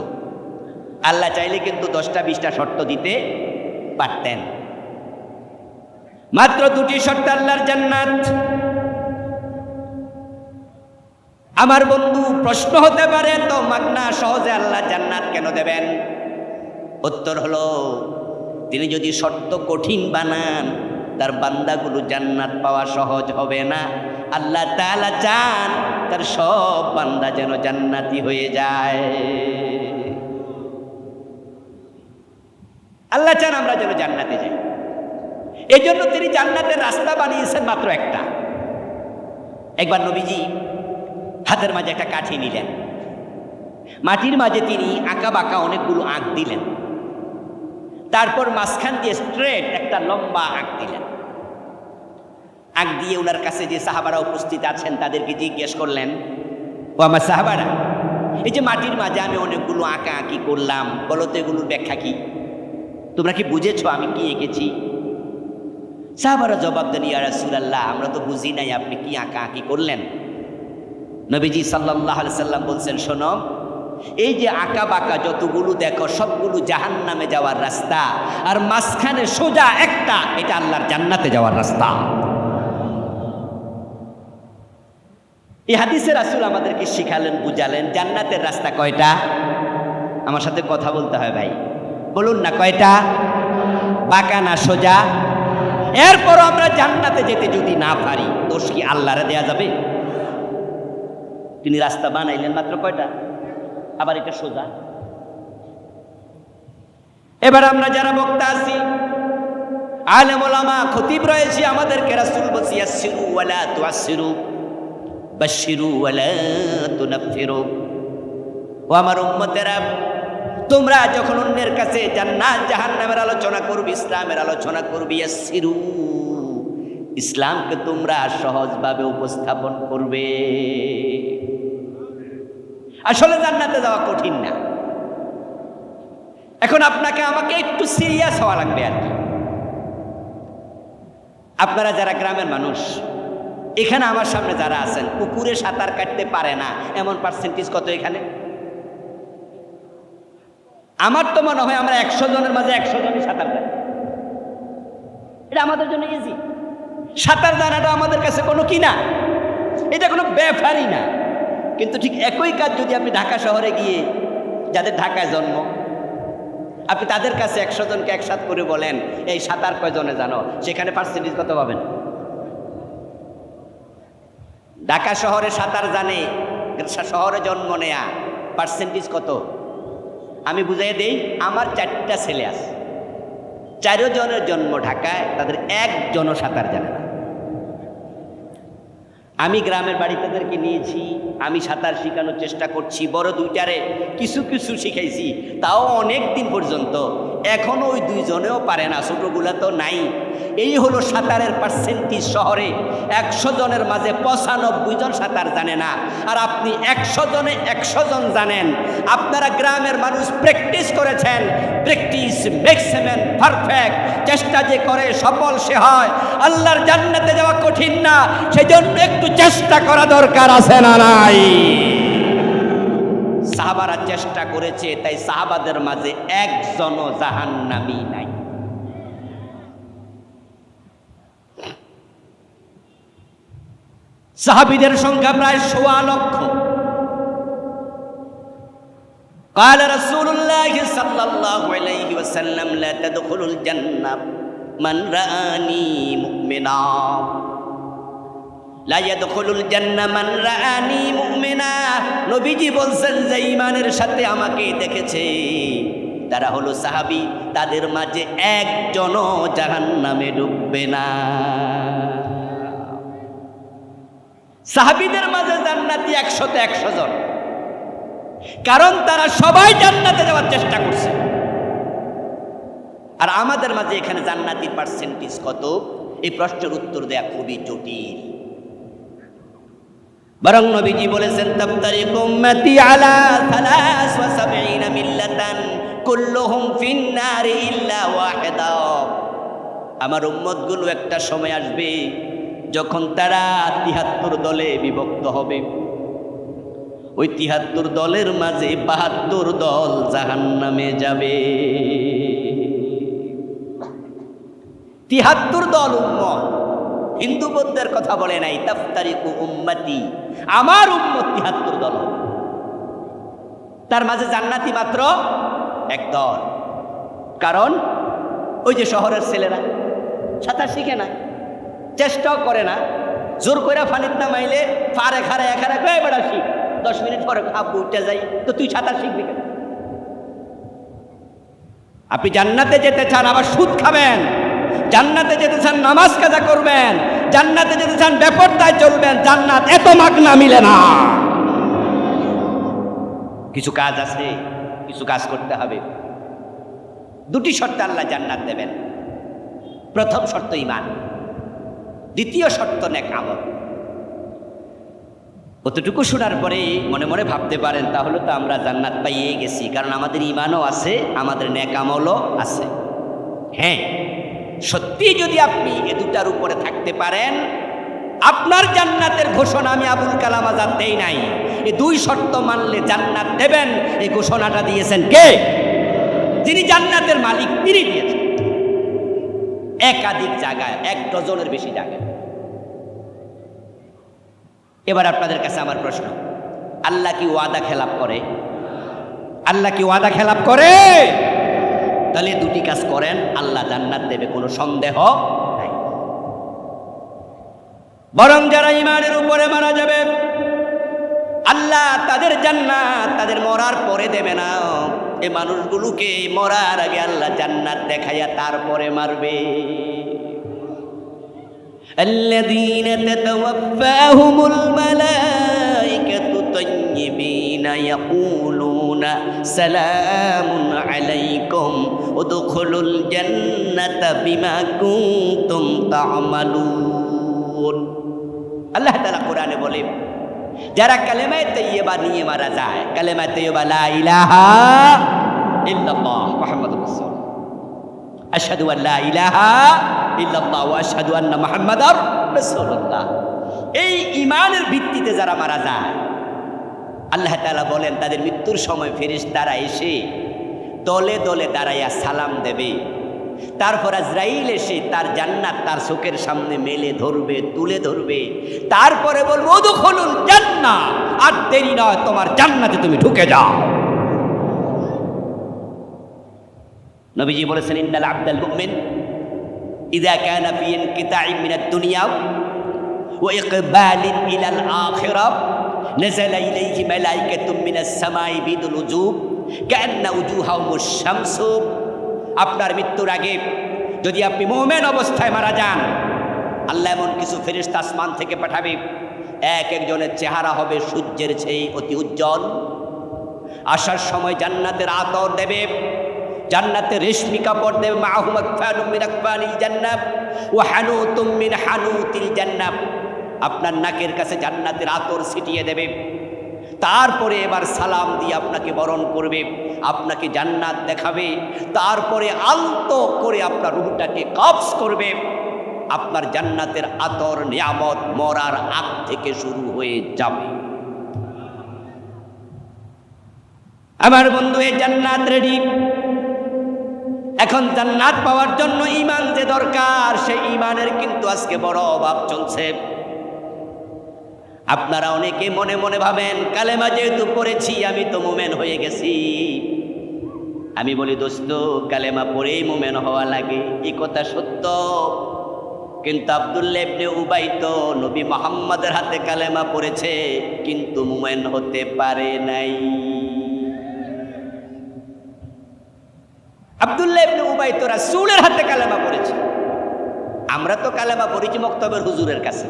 Speaker 1: আল্লাহ চাইলে কিন্তু 10টা 20টা শর্ত দিতে পারতেন। মাত্র 2টি শর্ত আল্লাহর জান্নাত। আমার বন্ধু, প্রশ্ন হতে পারে তো মাগনা সহজে আল্লাহ জান্নাত কেন দেবেন? উত্তর হলো, তিনি যদি শর্ত কঠিন বানান, তার বান্দাগুলো জান্নাত পাওয়া সহজ হবে না। আল্লাহ তাআলা চান তার সব বান্দা যেন জান্নাতি হয়ে যায়। আল্লাহ চান আমরা যেন জান্নাতে যাই। এই জন্য তিনি জান্নাতের রাস্তা বানিয়েছেন মাত্র একটা। একবার নবীজি হাতের মাঝে একটা কাঠি নিলেন, মাটির মাঝে তিনি আঁকা বাঁকা অনেকগুলো আঁক দিলেন, তারপর মাঝখান দিয়ে স্ট্রেট একটা লম্বা আঁক দিলেন। আঁক দিয়ে ওনার কাছে যে সাহাবারা উপস্থিত আছেন তাদেরকে জিজ্ঞেস করলেন, ও আমার সাহাবারা, এই যে মাটির মাঝে আমি অনেকগুলো আঁকা আঁকি করলাম, বলো তো এগুলোর ব্যাখ্যা কি? তোমরা কি বুঝেছো আমি কি এঁকেছি? সাহাবারা জবাব দেন, ইয়া রাসূলুল্লাহ, আমরা তো বুঝি নাই আপনি কি আঁকা আঁকি করলেন। নবীজি সাল্লাল্লাহু আলাইহি সাল্লাম বলছেন, শোনো, এই যে আঁকা বাঁকা যতগুলো দেখো সবগুলো জাহান্নামে যাওয়ার রাস্তা, আর মাঝখানে সোজা একটা, এটা আল্লাহর জান্নাতে যাওয়ার রাস্তা। এই হাদিসে রাসূল আমাদেরকে শিখালেন, বুঝালেন জান্নাতের রাস্তা কয়টা। আমার সাথে কথা বলতে হয় ভাই, বলুন না কয়টা? বাঁকা না সোজা? এরপর আমরা জান্নাতে যেতে যদি না পারি, দোষ কি আল্লাহরে দেয়া যাবে? তিনি রাস্তা বানাইলেন মাত্র কয়টা, আবার এটা সোজা। এবার আমরা যারা বক্তা আছি, আলেম ওলামা খতিব রয়েছে, আমাদেরকে রাসূল বলছে, ইয়াসসিরু ওয়ালা তুআসসিরু, বাশশিরু ওয়ালা তুনাফফিরু। ও আমার উম্মতেরা, তোমরা যখন অন্যের কাছে জান্নাত জাহান্নামের আলোচনা করবে, ইসলামের আলোচনা করবে, ইয়াসসিরু, ইসলামকে তোমরা সহজভাবে উপস্থাপন করবে। আসলে জান্নাতে যাওয়া কঠিন না। এখন আপনাকে আমাকে একটু সিরিয়াস হওয়া লাগবে আর কি। আপনারা যারা গ্রামের মানুষ, এখানে আমার সামনে যারা আছেন, পুকুরে সাঁতার কাটতে পারে না এমন পার্সেন্টেজ কত এখানে? আমার তো মনে হয় আমরা 100 জনের মাঝে 100 জনই সাঁতার জানি। এটা আমাদের জন্য ইজি। সাঁতার জানাটা আমাদের কাছে কোনো কি না, এটা কোনো ব্যাপারই না। কিন্তু ঠিক একই কাজ যদি আপনি ঢাকা শহরে গিয়ে, যাদের ঢাকায় জন্ম, আপনি তাদের কাছে 100 জনকে একসাথে করে বলেন এই সাঁতার কয়জনে জানো, সেখানে পার্সেন্টেজ কত পাবেন? ঢাকা শহরে সাঁতার জানে, শহরে জন্ম নেয়া, পার্সেন্টেজ কত? আমি বুঝাই দেই, আমার 4টা ছেলে আছে, 4 জনের জন্ম ঢাকায়, তাদের 1 জনও সাঁতার জানে না। আমি গ্রামের বাড়ি তাদেরকে নিয়েছি, আমি সাঁতার শেখানোর চেষ্টা করছি, বড় 2টারে কিছু কিছু শিখাইছি, তাও অনেক দিন পর্যন্ত। এখনও ওই 2 জনেও পারে না, ছোটোগুলা তো নাই। এই হলো সাঁতারের পার্সেন্টেজ। শহরে 100 জনের মাঝে 95 জন সাঁতার জানে না, আর আপনি 100 জনে 100 জন জানেন। আপনারা গ্রামের মানুষ প্র্যাকটিস করেছেন, practice makes a man perfect. চেষ্টা যে করে সফল সে হয়। আল্লাহর জান্নাতে যাওয়া কঠিন না, সেজন্য একটু চেষ্টা করা দরকার আছে না নাই? সাহাবারা চেষ্টা করেছে, তাই সাহাবাদের মাঝে 1 জনও জাহান্নামী নাই। সাহাবীদের সংখ্যা প্রায় 1.25 লক্ষ। قال رسول الله صلى الله عليه وسلم لا تدخلوا الجنة من رآني مؤمنا লা ইয়াদখুলুল জান্নাহ মান রাআনি মুমিনা, নবীজি বলছেন যে ঈমানের সাথে আমাকে দেখেছে তারা হলো সাহাবী, তাদের মাঝে একজনও জাহান্নামে ঢুকবে না। সাহাবীদের মাঝে জান্নাতি 100তে 100 জন, কারণ তারা সবাই জান্নাতে যাওয়ার চেষ্টা করছে। আর আমাদের মাঝে এখানে জান্নাতির পার্সেন্টেজ কত, এই প্রশ্নের উত্তর দেয়া খুবই জটিল। বরং নবীজি বলেছেন তাফতারিকু উম্মতি আলা 73 মিল্লাতান কুল্লুহুম ফিন নারি ইল্লা ওয়াহিদা। আমার উম্মতগুলো একটা সময় আসবে যখন তারা 73 দলে বিভক্ত হবে। ওই 73 দলের মাঝে 72 দল জাহান্নামে যাবে। 73 দল উম্মত, হিন্দু বৌদ্ধের কথা বলে নাই। তাফতারিকু উম্মতি, আমার উম্মত 73 দল হবে, তার মাঝে জান্নাতি মাত্র এক দল। কারণ ওই যে শহরের ছেলেরা সাঁতার শিখে না, চেষ্টাও করে না, জোর করে ফানিত না মাইলে ফারে খারে এখানে কয়ে বেড়া শিখ, 10 মিনিট পরে আব্বু উঠে যাই, তো তুই সাঁতার শিখবি কেন? আপনি জান্নাতে যেতে চান আবার সুদ খাবেন, জান্নাতে যেতে চান নামাজ কাজা করবেন, জান্নাতে যেতে চান বেপরদায় চলবেন, জান্নাত এত মাগনা মিলে না। কিছু কাজ আছে, কিছু কাজ করতে হবে। দুটি শর্তে আল্লাহ জান্নাত দেবেন। প্রথম শর্ত ঈমান, দ্বিতীয় শর্ত নেক আমল। অতটুকু শোনার পরে মনে মনে ভাবতে পারেন তাহলে তো আমরা জান্নাত পাইয়ে গেছি, কারণ আমাদের ঈমানও আছে, আমাদের নেক আমলও আছে। হ্যাঁ, সত্যি যদি আপনি এ দুটার উপরে থাকতে পারেন, আপনার জান্নাতের ঘোষণা আমি আবুল কালাম আজাদ দেই নাই। এই দুই শর্ত মানলে জান্নাত দেবেন, এই ঘোষণাটা দিয়েছেন কে? যিনি জান্নাতের মালিক, তিনি দিয়েছেন। একাধিক জায়গায়, 1 ডজনের বেশি জায়গায়। এবার আপনাদের কাছে আমার প্রশ্ন, আল্লাহ কি ওয়াদা খেলাপ করে? আল্লাহ কি ওয়াদা খেলাপ করে? তাহলে দুটি কাজ করেন, আল্লাহ জান্নাত দেবে, কোনো সন্দেহ নাই। বরং যারা ঈমানের উপরে মারা যাবে, আল্লাহ তাদের জান্নাত তাদের মরার পরে দেবে না। এই মানুষগুলোকে মরার আগে আল্লাহ জান্নাত দেখাইয়া তারপরে মারবে। الذين تتوفاهم الملائكة طيبين يقولون سلام عليكم ادخلوا الجنة بما كنتم تعملون। আল্লাহ তাআলা কোরআনে বলে, যারা কালেমা তাইয়্যিবা নিয়ে মারা যায়, কালেমা তাইয়্যিবা লা ইলাহা ইল্লাল্লাহ মুহাম্মাদুর রাসূলুল্লাহ, আশহাদু আল লা ইলাহা ইল্লাল্লাহ ওয়া আশহাদু আন্না মুহাম্মাদার রাসূলুল্লাহ, এই ঈমানের ভিত্তিতে যারা মারা যায়, আল্লাহ তাআলা বলেন তাদের মৃত্যুর সময় ফেরেশতারা এসে দলে দলে দাঁড়াইয়া সালাম দেবে। তারপর আজরাইল এসে তার জান্নাত তার চোখের সামনে মেলে ধরবে, তুলে ধরবে, তারপরে বলবো উদখুলুল জান্নাহ, আর দেরি নয়, তোমার জান্নাতে তুমি ঢুকে যাও। নবীজি বলেছেন, ইন্নাল আবদাল মুমিন ইযা কানা ফি ইনকিতাইন মিনাদ দুনিয়া ওয়া ইকবালিন ইলাল আখিরাহ নাযালা ইলাইহি মালাইকাতুম মিনাস সামাই বিদুল উজুব কান্না উজুহাহুমুশ শামসু। আপনার মৃত্যুর আগে যদি আপনি মুমিন অবস্থায় মারা যান, আল্লাহ এমন কিছু ফেরেশতা আসমান থেকে পাঠাবে, এক একজনের চেহারা হবে সূর্যের চেয়ে অতি উজ্জ্বল। আসার সময় জান্নাতের আতর দেবে, জান্নাতের রেশমি কাপড় দেবে, মাহুম আকফানুম মিন আকফানিল জান্নাহ ওয়া হানুতুম মিন হানুতিল জান্নাহ। আপনার নাকের কাছে জান্নাতের আতর ছিটিয়ে দেবে, তারপরে এবার সালাম দিয়ে আপনাকে বরণ করবে, আপনাকে জান্নাত দেখাবে, তারপরে আলতো করে আপনার রূহটাকে কবজ করবে। আপনার জান্নাতের আতর নিয়ামত মরার আগ থেকে শুরু হয়ে যাবে। আমার বন্ধু, এই জান্নাত রেডি। এখন জান্নাত পাওয়ার জন্য ঈমান যে দরকার, সেই ঈমানের কিন্তু আজকে বড় অভাব চলছে। আপনারা অনেকে মনে মনে ভাবেন, কালেমা যেহেতু পড়েছি আমি তো মুমিন হয়ে গেছি। আমি বলি, দোস্ত, কালেমা পড়েই মুমিন হওয়া লাগে, এই কথা সত্য, কিন্তু আব্দুল্লাহ ইবনে উবাই তো নবী মুহাম্মদের হাতে কালেমা পড়েছে, কিন্তু মুমিন হতে পারে নাই। আব্দুল্লাহ ইবনে উবাই তো রাসূলের হাতে কালেমা পড়েছে, আমরা তো কালেমা পড়েছি মক্তবের হুজুরের কাছে,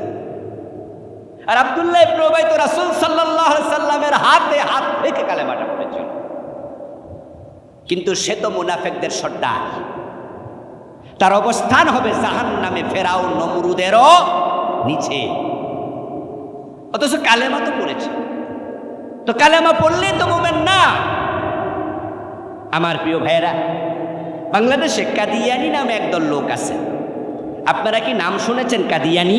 Speaker 1: আর আব্দুল্লাহ ইবনে উবাই তো রাসূল সাল্লাল্লাহু আলাইহি সাল্লামের হাতে হাত রেখে কালেমাটা পড়েছিল। কিন্তু সে তো মুনাফিকদের সর্দার, তার অবস্থান হবে জাহান্নামে ফেরাউন নমরুদেরও নিচে। অথচ কালেমা তো পড়েছে, তো কালেমা পড়লে তো মুমিন না। আমার প্রিয় ভাইয়েরা, বাংলাদেশে কাদিয়ানি নামে একদল লোক আছে। আপনারা কি নাম শুনেছেন কাদিয়ানি?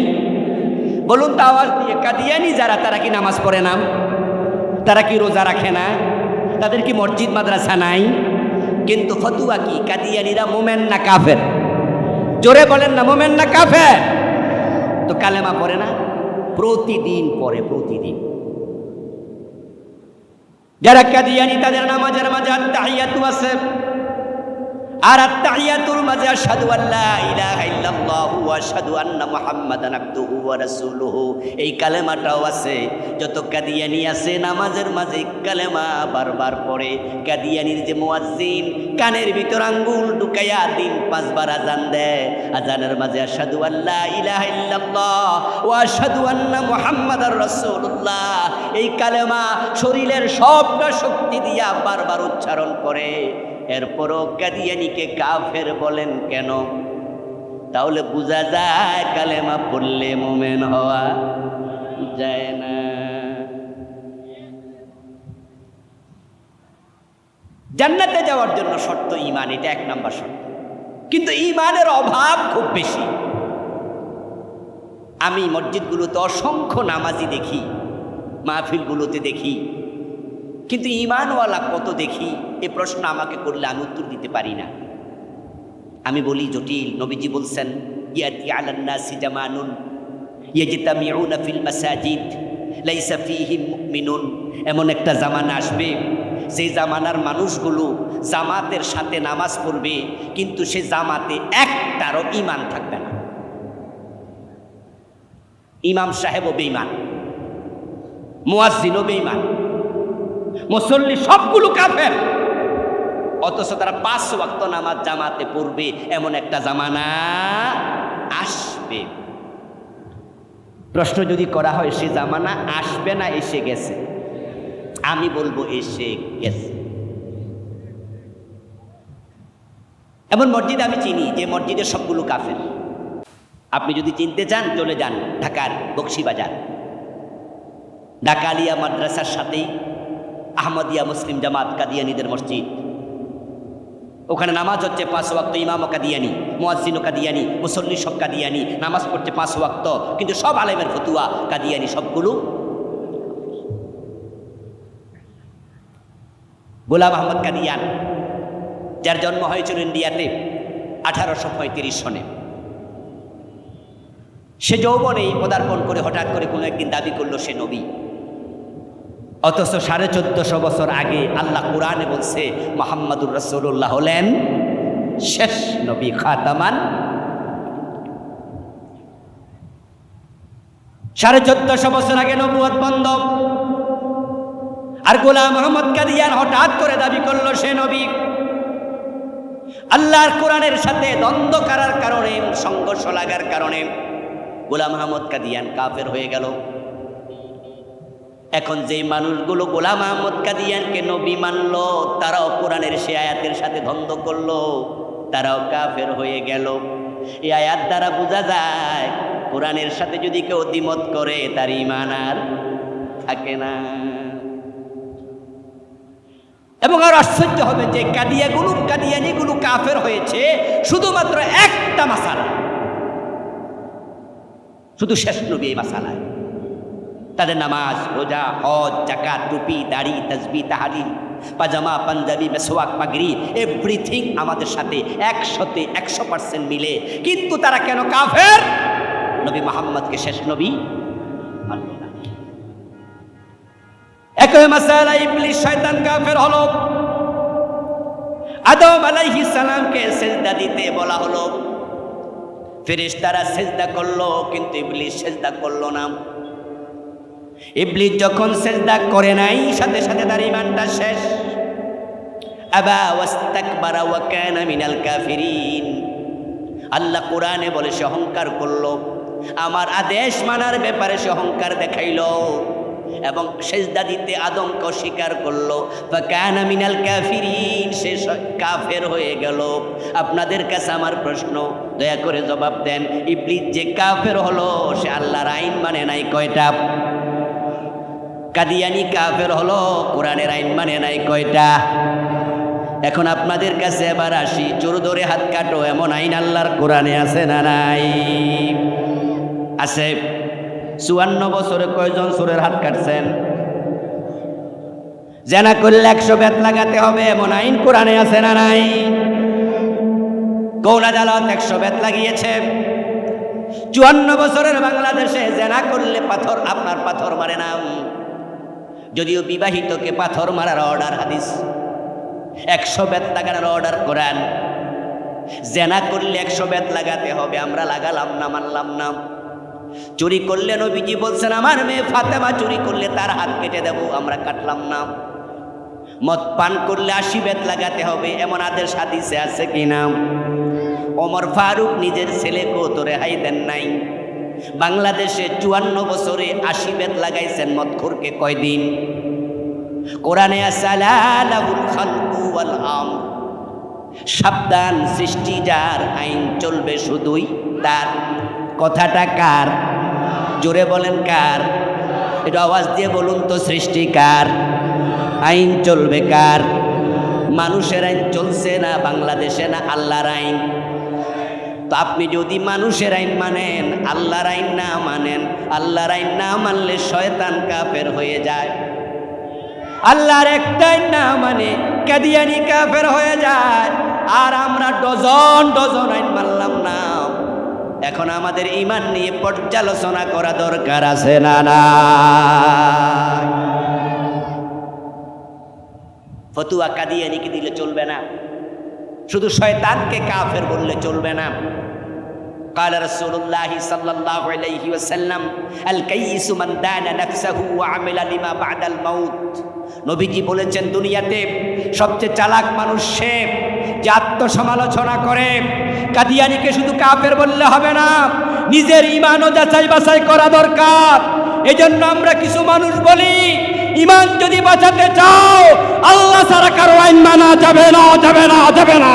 Speaker 1: বলুন তো আওয়াজ দিয়ে, কাদিয়ানি যারা, তারা কি নামাজ পড়ে না? তারা কি রোজা রাখে না? তাদের কি মসজিদ মাদ্রাসা নাই? কিন্তু ফতুয়া কি, কাদিয়ানিরা মোমেন না কাফের? জোরে বলেন না, মোমেন না কাফের? তো কালেমা পড়ে না? প্রতিদিন পড়ে, প্রতিদিন। যারা কাদিয়ানি তাদের নামাজের মাঝে আত-তাহিয়াতু আছে, আর আত-তাহিয়াতুর মাঝে আশহাদু আল্লা ইলাহা ইল্লাল্লাহু ওয়া আশহাদু আন্না মুহাম্মাদান আবদুহু ওয়া রাসূলুহু, এই কালেমাটাও আছে। যত কাদিয়ানি আছে নামাজের মাঝে কালেমা বারবার পড়ে। কাদিয়ানির যে মুয়াজ্জিন কানের ভিতর আঙ্গুল ঢুকাইয়া দিন 5 বার আযান দেয়, আযানের মাঝে আশহাদু আল্লা ইলাহা ইল্লাল্লাহ ওয়া আশহাদু আন্না মুহাম্মাদার রাসূলুল্লাহ, এই কালেমা শরীরের সবটা শক্তি দিয়া বারবার উচ্চারণ করে। এরপরও কাদিয়ানিকে কাফের বলেন কেন? তাহলে বোঝা যায় কালেমা পড়লে মুমিন হওয়া যায় না। জান্নাতে যাওয়ার জন্য শর্ত ঈমান, এটা 1 নাম্বার শর্ত। কিন্তু ঈমানের অভাব খুব বেশি। আমি মসজিদগুলোতে অসংখ্য নামাজি দেখি, মাহফিলগুলোতে দেখি, কিন্তু ঈমানওয়ালা কত দেখি? এ প্রশ্ন আমাকে করলে আমি উত্তর দিতে পারি না। আমি বলি জটিল। নবীজি বলছেন, ইয়াতি আলান নাসি জামানুন ইয়াজতামিউনা ফিল মাসাজিদ লাইসা ফীহিম মুমিনুন, এমন একটা জামানা আসবে সেই জামানার মানুষগুলো জামাতের সাথে নামাজ পড়বে, কিন্তু সে জামাতে একটারও ঈমান থাকবে না। ইমাম সাহেবও বেঈমান, মুয়াজ্জিনও বেঈমান, মুসল্লি সবগুলো কাফের, অথচ তারা 5 ওয়াক্ত নামাজ জামাতে পড়বে। এমন একটা জামানা আসবে। প্রশ্ন যদি করা হয় সে জামানা আসবে না এসে গেছে, আমি বলবো এসে গেছে। এমন মসজিদ আমি চিনি যে মসজিদের সবগুলো কাফের। আপনি যদি চিনতে চান চলে যান ঢাকার বকশীবাজার, ঢাকা আলিয়া মাদ্রাসার সাথেই আহমদিয়া মুসলিম জামাত কাদিয়ানিদের মসজিদ। ওখানে নামাজ হচ্ছে 5 ওয়াক্ত, ইমামও কাদিয়ানি, মুয়াজ্জিনও কাদিয়ানি, মুসল্লি সব কাদিয়ানি, নামাজ পড়ছে 5 ওয়াক্ত, কিন্তু সব আলেমের ফতুয়া কাদিয়ানি সবগুলো। গোলাম আহমদ কাদিয়ান, যার জন্ম হয়েছিল ইন্ডিয়াতে 1835 সনে, সে যৌবনেই পদার্পণ করে হঠাৎ করে কোনো একদিন দাবি করলো সে নবী। অথচ 1450 বছর আগে আল্লাহ কোরআনে বলছে মুহাম্মাদুর রাসূলুল্লাহ হলেন শেষ নবী, খাতামান। 1450 বছর আগে নবুয়ত বন্ধ, আর গোলাম আহমদ কাদিয়ান হঠাৎ করে দাবি করলো সে নবী। আল্লাহর কোরআনের সাথে দ্বন্দ্ব করার কারণে, সংঘর্ষ লাগার কারণে গোলাম আহমদ কাদিয়ান কাফের হয়ে গেল। এখন যে মানুষগুলো গোলাম আহমদ কাদিয়ানকে নবী মানল, তারাও কোরআনের সে আয়াতের সাথে দ্বন্দ্ব করলো, তারাও কাফের হয়ে গেল। এই আয়াত দ্বারা বোঝা যায় কোরআনের সাথে যদি কেউ দ্বিমত করে তার ঈমান আর থাকে না। এবং আর আশ্চর্য হবে যে কাদিয়ানিগুলো কাফের হয়েছে শুধুমাত্র একটা মাসালা, শুধু শেষ নবী এই মাসালায়। তাদের নামাজ, রোজা, হজ, যাকাত, টুপি, দাড়ি, তাসবিহ, তাহলিল, পাজামা, পাঞ্জাবি, মেসওয়াক, পাগড়ি, এভরিথিং আমাদের সাথে 100% মিলে। কিন্তু তারা কেন কাফের? নবী মুহাম্মদকে শেষ নবী মানল না। একই মাসালা ইবলিস শয়তান কাফের হলো। আদম আলাইহিস সালামকে সিজদা দিতে বলা হলো, ফেরেশতারা সেজদা করলো, কিন্তু ইবলিস সেজদা করলো না। ইবলিস যখন সেজদা করে নাই, সাথে সাথে তার ঈমানটা শেষ। আবা ওয়াস্তাকবারা ওয়া কানা মিনাল কাফিরিন। আল্লাহ কোরআনে বলে সে অহংকার করলো, আমার আদেশ মানার ব্যাপারে সে অহংকার দেখাইলো এবং সেজদা দিতে আদমকে অস্বীকার করলো। ফাকানা মিনাল কাফিরিন, সে কাফের হয়ে গেল। আপনাদের কাছে আমার প্রশ্ন, দয়া করে জবাব দেন, ইবলিস যে কাফের হলো সে আল্লাহর আইন মানে নাই কয়টা? কাদিয়ানি কাফের হলো, কোরআনের আইন মানে নাই কয়টা? এখন আপনাদের কাছে এবার আসি, চোর ধরে হাত কাটো এমন আইন আল্লাহর কোরআনে আছে না নাই? আছে। 54 বছরে কয়জন চোরের হাত কাটছেন? জেনা করলে 100 বেত লাগাতে হবে এমন আইন কোরআনে আছে না নাই? কোন আদালত 100 বেত লাগিয়েছে? 54 বছরের বাংলাদেশে জেনা করলে পাথর, আপনার পাথর মারে না। যদিও বিবাহিতকে পাথর মারার অর্ডার হাদিস, 100 বেত লাগানোর অর্ডার কোরআন। জেনা করলে 100 বেত লাগাতে হবে, আমরা লাগালাম না, মানলাম না। চুরি করলে নবীজি বলছেন আমার মেয়ে ফাতেমা চুরি করলে তার হাত কেটে দেব, আমরা কাটলাম না। মদ পান করলে 80 বেত লাগাতে হবে এমন আদেশ হাদিসে আছে কিনা? ওমর ফারুক নিজের ছেলেকেও তো রেহাই দেন নাই। বাংলাদেশে 54 বছরে 80 বেত লাগাইছেন মদখোরকে কয়দিন? কোরআনে আসালাহুল খালকু ওয়াল আমর, সাবধান সৃষ্টি যার, আইন চলবে শুধুই তার। কথাটা কার? জোরে বলেন কার? একটু আওয়াজ দিয়ে বলুন তো, সৃষ্টি কার? আইন চলবে কার? মানুষের আইন চলছে না বাংলাদেশে, না আল্লাহর আইন? তো আপনি যদি মানুষের আইন মানেন, আল্লাহর আইন না মানেন, আল্লাহর আইন না মানলে শয়তান কাফের হয়ে যায়। আল্লাহর একটাই না মানে কাদিয়ানি কাফের হয়ে যায়। আর আমরা ডজন ডজন আইন মানলাম না। এখন আমাদের ঈমান নিয়ে পর্যালোচনা করা দরকার আছে না না? ফতুয়া কাদিয়ানিকে দিলে চলবে না, শুধু শয়তানকে কাফের বললে চলবে না। قال رسول الله صلى الله عليه وسلم الكيس من دان نفسه وعمل لما بعد الموت। নবীজি বলেছেন দুনিয়াতে সবচেয়ে চালাক মানুষ সে যে আত্মসমালোচনা করে। কাদিয়ানিকে শুধু কাফের বললে হবে না, নিজের ঈমানও যাচাই বাছাই করা দরকার। এজন্য আমরা কিছু মানুষ বলি, ঈমান যদি বাঁচাতে চাও আল্লাহ ছাড়া কারো আইন মানা যাবে না, যাবে না, যাবে না।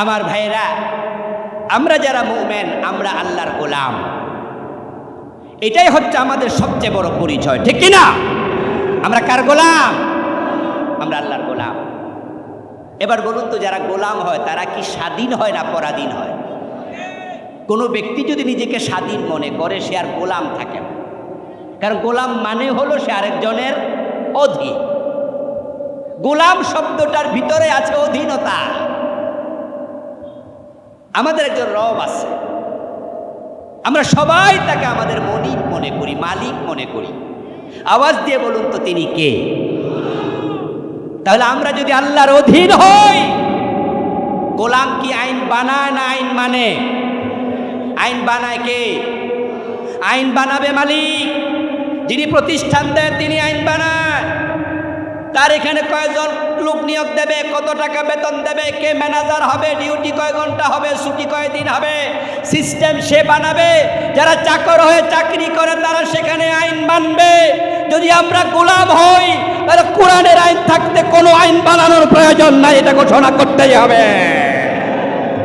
Speaker 1: আমার ভাইরা, আমরা যারা মুমিন, আমরা আল্লাহর গোলাম। এটাই হচ্ছে আমাদের সবচেয়ে বড় পরিচয়, ঠিক কি না? আমরা কার গোলাম? আমরা আল্লাহর গোলাম। এবার বলুন তো, যারা গোলাম হয় তারা কি স্বাধীন হয় না পরাধীন হয়? কোনো ব্যক্তি যদি নিজেকে স্বাধীন মনে করে সে আর গোলাম থাকে না, কারণ গোলাম মানে হলো সে আরেকজনের অধীন। গোলাম শব্দটার ভিতরে আছে অধীনতা। আমাদের একজন রব আছে, আমরা সবাই তাকে আমাদের মালিক মনে করি, মালিক মনে করি। আওয়াজ দিয়ে বলুন তো তিনি কে? তাহলে আমরা যদি আল্লাহর অধীন হই, গোলাম কি আইন বানায় না আইন মানে? আইন বানায় কে? আইন বানাবে মালিক। যিনি প্রতিষ্ঠান দেন তিনি আইন বানায়। তার এখানে কয়জন লোক নিয়োগ দেবে, কত টাকা বেতন দেবে, কে ম্যানেজার হবে, ডিউটি কয় ঘন্টা হবে, ছুটি কয়দিন হবে, সিস্টেম সে বানাবে। যারা চাকর হয়ে চাকরি করে তারা সেখানে আইন মানবে। যদি আমরা গোলাম হই তাহলে কোরআনের আইন থাকতে কোনো আইন বানানোর প্রয়োজন নাই, এটা ঘোষণা করতেই হবে।